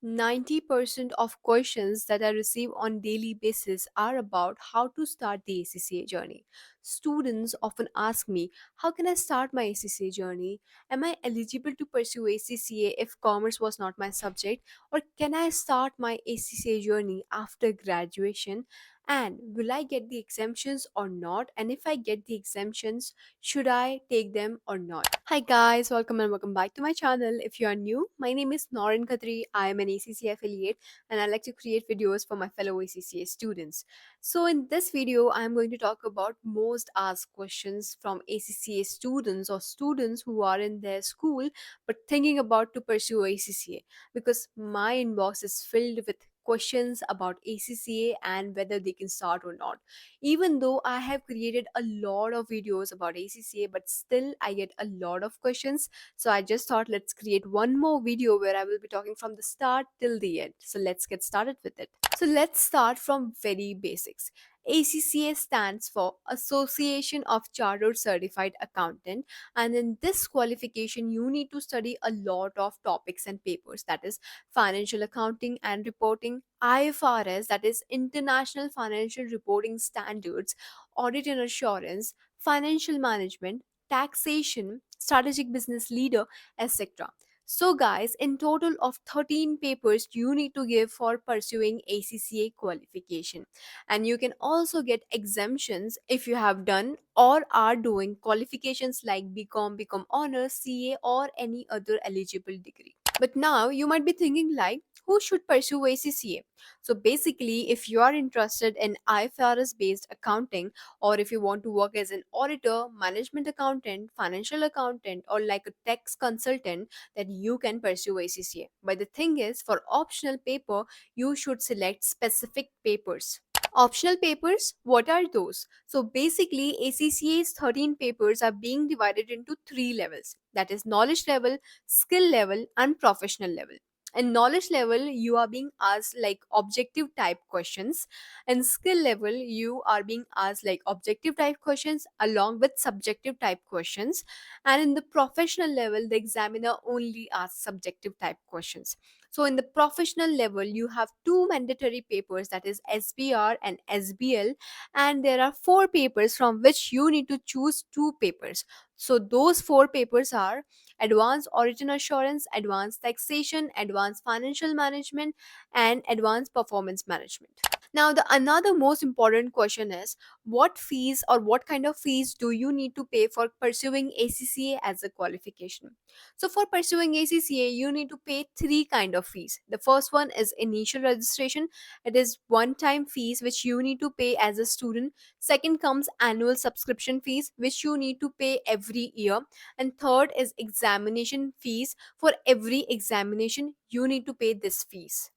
90% of questions that I receive on daily basis are about how to start the ACCA journey. Students often ask me, how can I start my ACCA journey? Am I eligible to pursue ACCA if commerce was not my subject? Or can I start my ACCA journey after graduation? And will I get the exemptions or not? And if I get the exemptions, should I take them or not? Hi guys, welcome and welcome back to my channel. If you are new, my name is Norin Khatri. I am an ACCA affiliate and I like to create videos for my fellow ACCA students. So in this video, I am going to talk about most asked questions from ACCA students or students who are in their school but thinking about to pursue ACCA, because my inbox is filled with questions about ACCA and whether they can start or not. Even though I have created a lot of videos about ACCA, but still I get a lot of questions. So I just thought, let's create one more video where I will be talking from the start till the end. So let's get started with it. So let's start from very basics. ACCA stands for Association of Chartered Certified Accountant, and in this qualification you need to study a lot of topics and papers, that is financial accounting and reporting, IFRS, that is International Financial Reporting Standards, audit and assurance, financial management, taxation, strategic business leader, etc. So, guys, in total of 13 papers you need to give for pursuing ACCA qualification. And you can also get exemptions if you have done or are doing qualifications like BCom, BCom Honors, CA, or any other eligible degree. But now you might be thinking, like, who should pursue ACCA? So basically, if you are interested in IFRS based accounting, or if you want to work as an auditor, management accountant, financial accountant, or like a tax consultant, then you can pursue ACCA. But the thing is, for optional paper, you should select specific papers. Optional papers, what are those? So basically, ACCA's 13 papers are being divided into three levels, that is, knowledge level, skill level, and professional level. In knowledge level, you are being asked like objective type questions. In skill level, you are being asked like objective type questions along with subjective type questions. And in the professional level, the examiner only asks subjective type questions. So in the professional level, you have two mandatory papers, that is SBR and SBL, and there are four papers from which you need to choose two papers. So those four papers are Advanced Audit and Assurance, Advanced Taxation, Advanced Financial Management, and Advanced Performance Management. Now, the another most important question is, what fees or what kind of fees do you need to pay for pursuing ACCA as a qualification? So, for pursuing ACCA, you need to pay three kind of fees. The first one is initial registration. It is one-time fees which you need to pay as a student. Second comes annual subscription fees which you need to pay every year. And third is examination fees. For every examination, you need to pay this fees.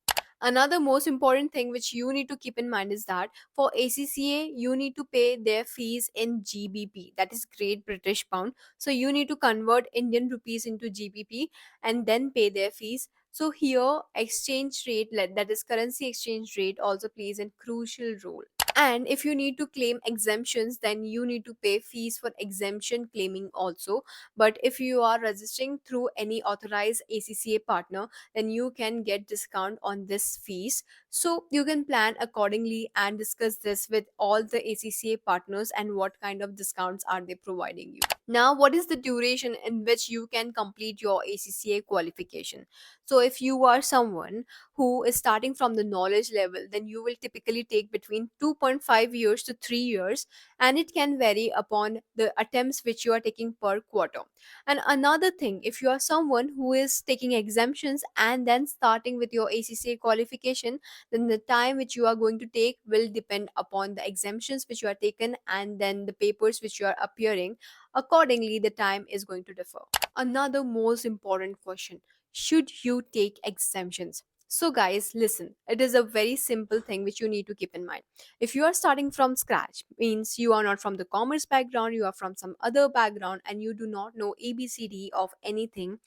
Another most important thing which you need to keep in mind is that for ACCA you need to pay their fees in GBP, that is Great British Pound. So you need to convert Indian rupees into GBP and then pay their fees. So here exchange rate, that is currency exchange rate, also plays a crucial role. And if you need to claim exemptions, then you need to pay fees for exemption claiming also. But if you are registering through any authorized ACCA partner, then you can get discount on this fees. So you can plan accordingly and discuss this with all the ACCA partners and what kind of discounts are they providing you. Now, what is the duration in which you can complete your ACCA qualification? So if you are someone who is starting from the knowledge level, then you will typically take between 2.5 years to 3 years, and it can vary upon the attempts which you are taking per quarter. And another thing, if you are someone who is taking exemptions and then starting with your ACCA qualification, then the time which you are going to take will depend upon the exemptions which you are taken and then the papers which you are appearing. Accordingly, the time is going to differ. Another most important question, should you take exemptions? So, guys, listen, it is a very simple thing which you need to keep in mind. If you are starting from scratch, means you are not from the commerce background, you are from some other background, and you do not know ABCD of anything,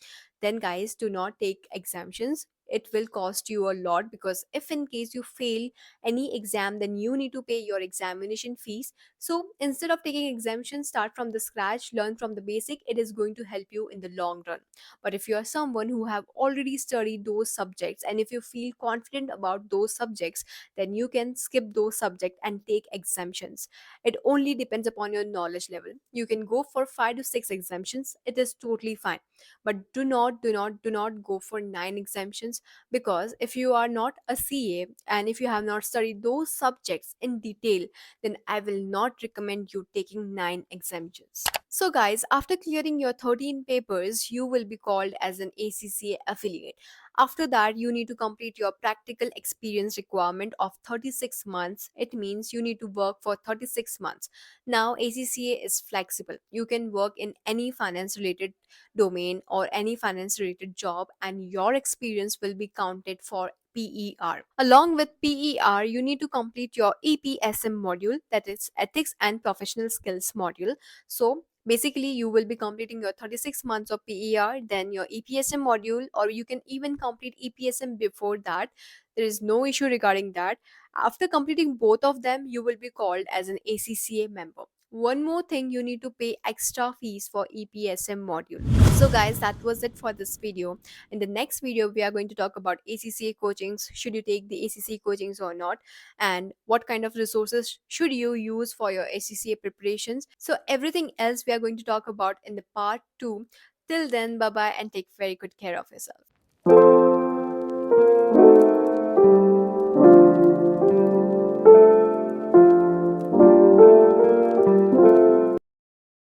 then, guys, do not take exemptions. it will cost you a lot, because if in case you fail any exam, then you need to pay your examination fees. So instead of taking exemption, start from the scratch, learn from the basic. It is going to help you in the long run. But if you are someone who have already studied those subjects, and if you feel confident about those subjects, then you can skip those subjects and take exemptions. It only depends upon your knowledge level. You can go for 5 to 6 exemptions, it is totally fine. But do not go for 9 exemptions, because if you are not a CA and if you have not studied those subjects in detail, then I will not recommend you taking 9 exemptions. So, guys, after clearing your 13 papers, you will be called as an ACCA affiliate. After that, you need to complete your practical experience requirement of 36 months. It means you need to work for 36 months. Now, ACCA is flexible. You can work in any finance related domain or any finance related job, and your experience will be counted for PER. Along with PER, you need to complete your EPSM module, that is Ethics and Professional Skills module. So basically, you will be completing your 36 months of PER, then your EPSM module, or you can even complete EPSM before that. There is no issue regarding that. After completing both of them, you will be called as an ACCA member. One more thing, you need to pay extra fees for EPSM module. So guys, that was it for this video. In the next video, we are going to talk about ACCA coachings. Should you take the ACCA coachings or not? And what kind of resources should you use for your ACCA preparations? So everything else we are going to talk about in the part 2. Till then, bye bye, and take very good care of yourself.